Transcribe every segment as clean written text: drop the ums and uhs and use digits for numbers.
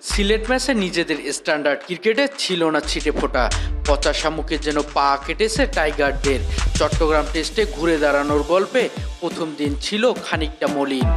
সিলেট ম্যাচে নিজেদের স্ট্যান্ডার্ড ক্রিকেটে ছিল না ছিটে ফোটা, পচা শামুকের যেন পা কেটেছে টাইগারদের। চট্টগ্রাম টেস্টে ঘুরে দাঁড়ানোর গল্পে প্রথম দিন ছিল খানিকটা মলিন।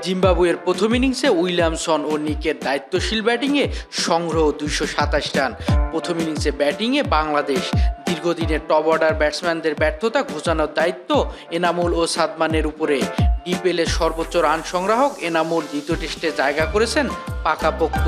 জিম্বাবুয়ের প্রথম ইনিংসে উইলিয়ামসন ও নিকের দায়িত্বশীল ব্যাটিংয়ে সংগ্রহ 227 রান। প্রথম ইনিংসে ব্যাটিংয়ে বাংলাদেশ দীর্ঘদিনের টপ অর্ডার ব্যাটসম্যানদের ব্যর্থতা ঘোচানোর দায়িত্ব এনামুল ও সাদমানের উপরে। ডিপিএলের সর্বোচ্চ রান সংগ্রাহক এনামুল দ্বিতীয় টেস্টে জায়গা করেছেন পাকাপোক্ত।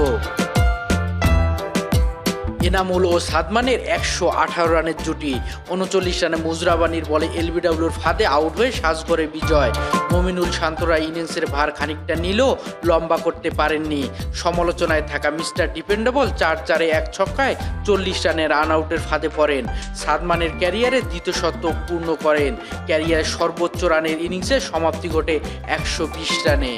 এনামুল ও সাদমানের 118 রানের জুটি। 39 রানে মুজরাবানির বলে এলবিডব্লিউর ফাঁদে আউট হয়ে সাজঘরে বিজয়। মমিনুল শান্তরা ইনিংসের ভার খানিকটা নিলেও লম্বা করতে পারেননি। সমালোচনায় থাকা মিস্টার ডিপেন্ডেবল 4-4-এ 1 ছক্কায় 40 রানে রান আউটের ফাঁদে পড়েন। সাদমানের ক্যারিয়ারে দ্বিতীয় শতক পূর্ণ করেন। ক্যারিয়ারের সর্বোচ্চ রানের ইনিংসে সমাপ্তি ঘটে 120 রানে।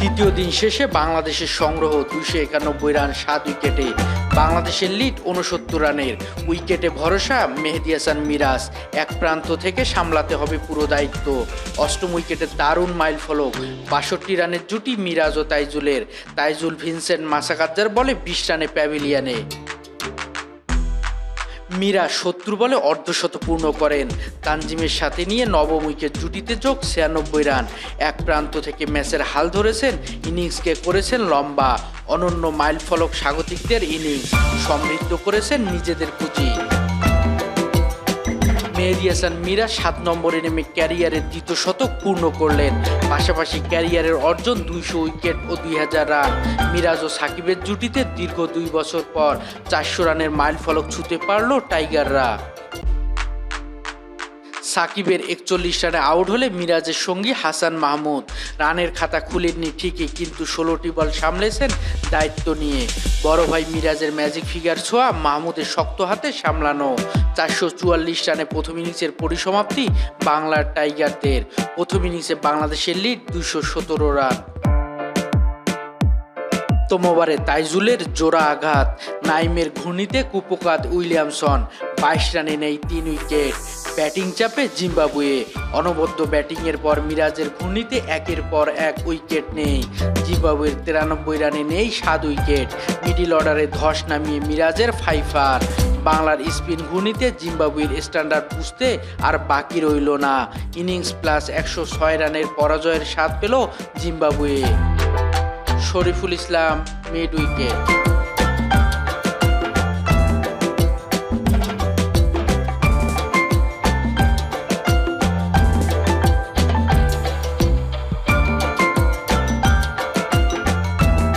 দ্বিতীয় দিন শেষে বাংলাদেশের সংগ্রহ 291 রান 7 উইকেটে। বাংলাদেশের লিড 69 রানের। উইকেটে ভরসা মেহেদী হাসান মিরাজ। এক প্রান্ত থেকে সামলাতে হবে পুরো দায়িত্ব। অষ্টম উইকেটে দারুণ মাইল ফলক। 62 রানের জুটি মিরাজ ও তাইজুলের। তাইজুল ভিনসেন্ট মাসাকাজ্জার বলে 20 রানে প্যাভিলিয়নে। মিরাজ 70 বলে অর্ধশত পূর্ণ করেন। তানজিমের সাথে নিয়ে নবম উইকেট জুটিতে যোগ 96 রান। এক প্রান্ত থেকে ম্যাচের হাল ধরেছেন, ইনিংসকে করেছেন লম্বা। অনন্য মাইল ফলক স্বাগতিকদের ইনিংস সমৃদ্ধ করেছেন নিজেদের পুঁজি। মেহেদী হাসান মিরাজ 7 নম্বরে নেমে ক্যারিয়ারের দ্বিতীয় শতক পূর্ণ করলেন। পাশাপাশি ক্যারিয়ারের অর্জন 200 উইকেট ও 2000 রান। মিরাজ ও সাকিবের জুটিতে দীর্ঘ 2 বছর পর 400 রানের মাইল ফলক ছুঁতে পারল টাইগাররা। সাকিবের 41 রানে আউট হলে মিরাজের সঙ্গী হাসান মাহমুদ রানের খাতা খুলেননি ঠিকই, কিন্তু 16টি বল সামলেছেন দায়িত্ব নিয়ে। বড় ভাই মিরাজের ম্যাজিক ফিগার ছোঁয়া, মাহমুদের শক্ত হাতে সামলানো। 444 রানে প্রথম ইনিংসের পরিসমাপ্তি বাংলার টাইগারদের। প্রথম ইনিংসে বাংলাদেশের লিড 217 রান। তমোবারে তাইজুলের জোড়া আঘাত। নাইমের ঘূর্ণিতে কুপোকাত উইলিয়ামসন। 22 রানে নেই 3 উইকেট। ব্যাটিং চাপে জিম্বাবুয়ে। অনবদ্য ব্যাটিংয়ের পর মিরাজের ঘূর্ণিতে একের পর এক উইকেট নেই। জিম্বাবুয়ের 93 রানে নেই 7 উইকেট। মিডিল অর্ডারে ধস নামিয়ে মিরাজের ফাইফার। বাংলার স্পিন ঘূর্ণিতে জিম্বাবুয়ের স্ট্যান্ডার্ড বুঝতে আর বাকি রইল না। ইনিংস প্লাস 106 রানের পরাজয়ের স্বাদ পেল Zimbabwe. Shariful Islam, mid wicket.